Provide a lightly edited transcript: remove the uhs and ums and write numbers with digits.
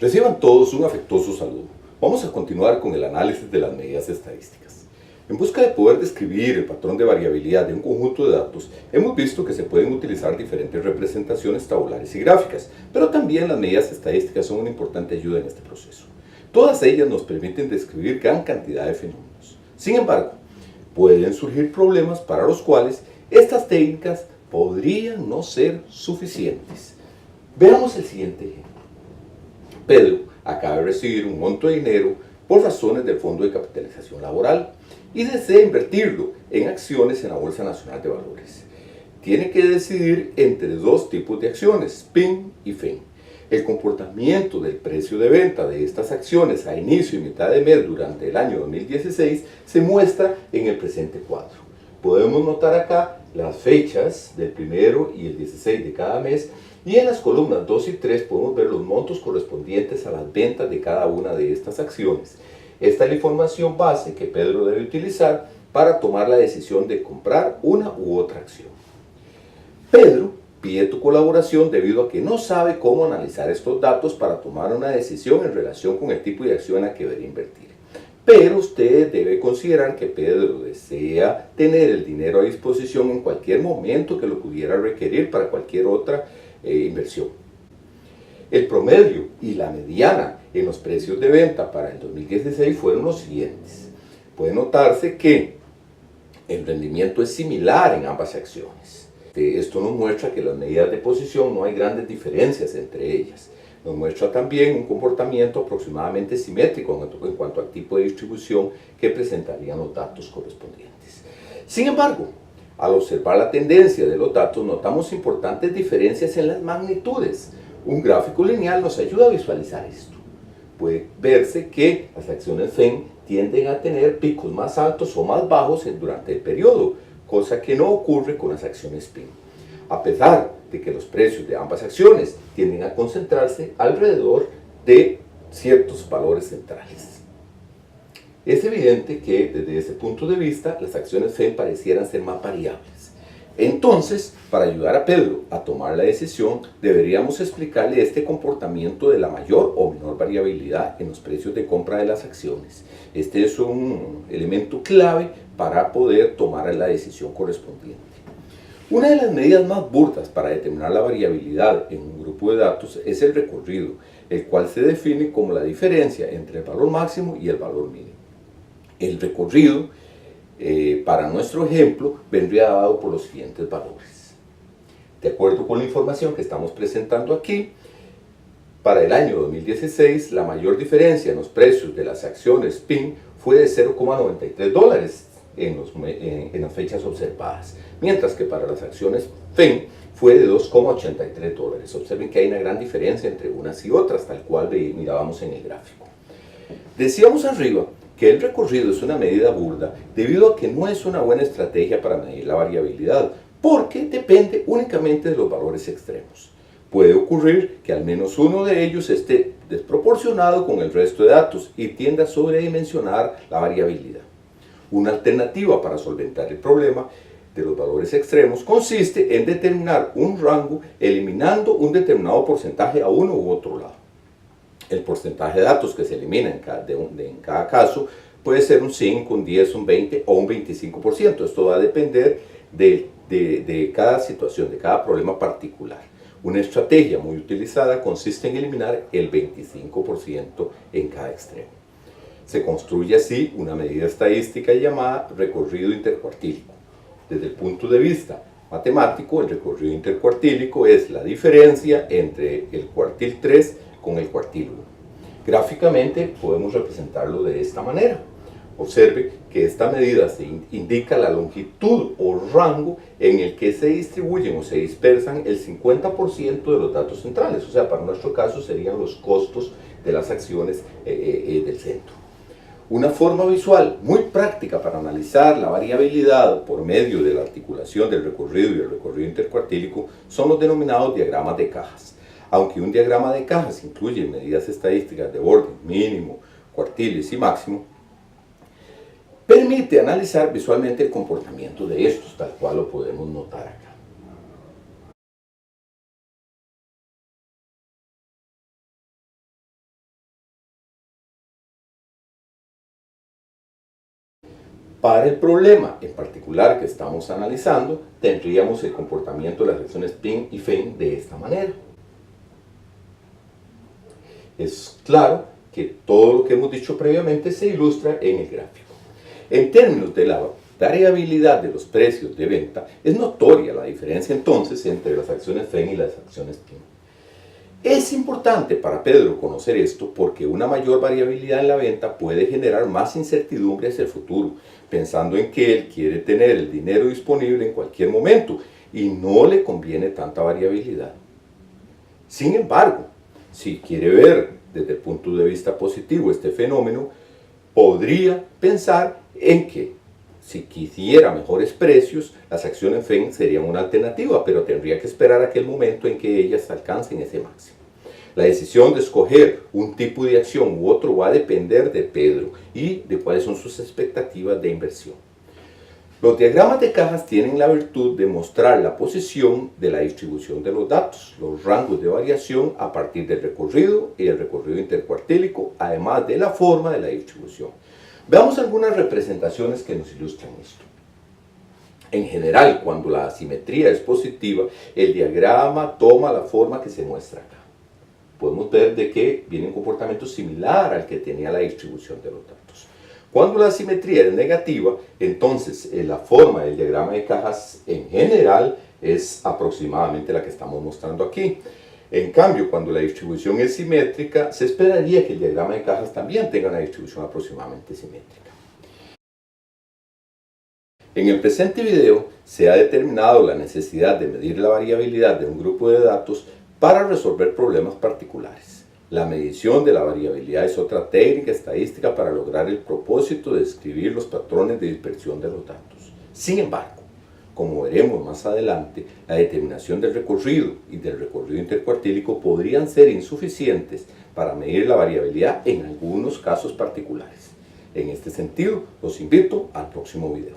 Reciban todos un afectuoso saludo. Vamos a continuar con el análisis de las medidas estadísticas. En busca de poder describir el patrón de variabilidad de un conjunto de datos, hemos visto que se pueden utilizar diferentes representaciones tabulares y gráficas, pero también las medidas estadísticas son una importante ayuda en este proceso. Todas ellas nos permiten describir gran cantidad de fenómenos. Sin embargo, pueden surgir problemas para los cuales estas técnicas podrían no ser suficientes. Veamos el siguiente ejemplo. Pedro acaba de recibir un monto de dinero por razones del Fondo de Capitalización Laboral y desea invertirlo en acciones en la Bolsa Nacional de Valores. Tiene que decidir entre dos tipos de acciones, PIN y FEN. El comportamiento del precio de venta de estas acciones a inicio y mitad de mes durante el año 2016 se muestra en el presente cuadro. Podemos notar acá las fechas del 1 y el 16 de cada mes, y en las columnas 2 y 3 podemos ver los montos correspondientes a las ventas de cada una de estas acciones. Esta es la información base que Pedro debe utilizar para tomar la decisión de comprar una u otra acción. Pedro pide tu colaboración debido a que no sabe cómo analizar estos datos para tomar una decisión en relación con el tipo de acción a que debería invertir. Pero usted debe considerar que Pedro desea tener el dinero a disposición en cualquier momento que lo pudiera requerir para cualquier otra inversión. El promedio y la mediana en los precios de venta para el 2016 fueron los siguientes. Puede notarse que el rendimiento es similar en ambas acciones. Esto nos muestra que las medidas de posición no hay grandes diferencias entre ellas. Nos muestra también un comportamiento aproximadamente simétrico en cuanto al tipo de distribución que presentarían los datos correspondientes. Sin embargo, al observar la tendencia de los datos, notamos importantes diferencias en las magnitudes. Un gráfico lineal nos ayuda a visualizar esto. Puede verse que las acciones FEN tienden a tener picos más altos o más bajos durante el periodo, cosa que no ocurre con las acciones PIN. A pesar de que los precios de ambas acciones tienden a concentrarse alrededor de ciertos valores centrales. Es evidente que desde ese punto de vista las acciones FEN parecieran ser más variables. Entonces, para ayudar a Pedro a tomar la decisión, deberíamos explicarle este comportamiento de la mayor o menor variabilidad en los precios de compra de las acciones. Este es un elemento clave para poder tomar la decisión correspondiente. Una de las medidas más burdas para determinar la variabilidad en un grupo de datos es el recorrido, el cual se define como la diferencia entre el valor máximo y el valor mínimo. El recorrido, para nuestro ejemplo, vendría dado por los siguientes valores. De acuerdo con la información que estamos presentando aquí, para el año 2016, la mayor diferencia en los precios de las acciones PIN fue de $0,93 en las fechas observadas, mientras que para las acciones FEN fue de $2,83. Observen que hay una gran diferencia entre unas y otras, tal cual mirábamos en el gráfico. Decíamos arriba que el recorrido es una medida burda debido a que no es una buena estrategia para medir la variabilidad, porque depende únicamente de los valores extremos. Puede ocurrir que al menos uno de ellos esté desproporcionado con el resto de datos y tienda a sobredimensionar la variabilidad. Una alternativa para solventar el problema de los valores extremos consiste en determinar un rango eliminando un determinado porcentaje a uno u otro lado. El porcentaje de datos que se elimina en cada caso puede ser un 5, un 10, un 20 o un 25%. Esto va a depender de cada situación, de cada problema particular. Una estrategia muy utilizada consiste en eliminar el 25% en cada extremo. Se construye así una medida estadística llamada recorrido intercuartílico. Desde el punto de vista matemático, el recorrido intercuartílico es la diferencia entre el cuartil 3 con el cuartil 1. Gráficamente podemos representarlo de esta manera. Observe que esta medida indica la longitud o rango en el que se distribuyen o se dispersan el 50% de los datos centrales. O sea, para nuestro caso serían los costos de las acciones del centro. Una forma visual muy práctica para analizar la variabilidad por medio de la articulación del recorrido y el recorrido intercuartílico son los denominados diagramas de cajas. Aunque un diagrama de cajas incluye medidas estadísticas de orden mínimo, cuartiles y máximo, permite analizar visualmente el comportamiento de estos, tal cual lo podemos notar acá. Para el problema en particular que estamos analizando, tendríamos el comportamiento de las acciones PIN y FEN de esta manera. Es claro que todo lo que hemos dicho previamente se ilustra en el gráfico. En términos de la variabilidad de los precios de venta, es notoria la diferencia entonces entre las acciones FEN y las acciones PIN. Es importante para Pedro conocer esto porque una mayor variabilidad en la venta puede generar más incertidumbre hacia el futuro, pensando en que él quiere tener el dinero disponible en cualquier momento y no le conviene tanta variabilidad. Sin embargo, si quiere ver desde el punto de vista positivo este fenómeno, podría pensar en que si quisiera mejores precios, las acciones FEN serían una alternativa, pero tendría que esperar aquel momento en que ellas alcancen ese máximo. La decisión de escoger un tipo de acción u otro va a depender de Pedro y de cuáles son sus expectativas de inversión. Los diagramas de cajas tienen la virtud de mostrar la posición de la distribución de los datos, los rangos de variación a partir del recorrido y el recorrido intercuartílico, además de la forma de la distribución. Veamos algunas representaciones que nos ilustran esto. En general, cuando la asimetría es positiva, el diagrama toma la forma que se muestra acá. Podemos ver de que viene un comportamiento similar al que tenía la distribución de los datos. Cuando la asimetría es negativa, entonces la forma del diagrama de cajas en general es aproximadamente la que estamos mostrando aquí. En cambio, cuando la distribución es simétrica, se esperaría que el diagrama de cajas también tenga una distribución aproximadamente simétrica. En el presente video se ha determinado la necesidad de medir la variabilidad de un grupo de datos para resolver problemas particulares. La medición de la variabilidad es otra técnica estadística para lograr el propósito de describir los patrones de dispersión de los datos. Sin embargo, como veremos más adelante, la determinación del recorrido y del recorrido intercuartílico podrían ser insuficientes para medir la variabilidad en algunos casos particulares. En este sentido, los invito al próximo video.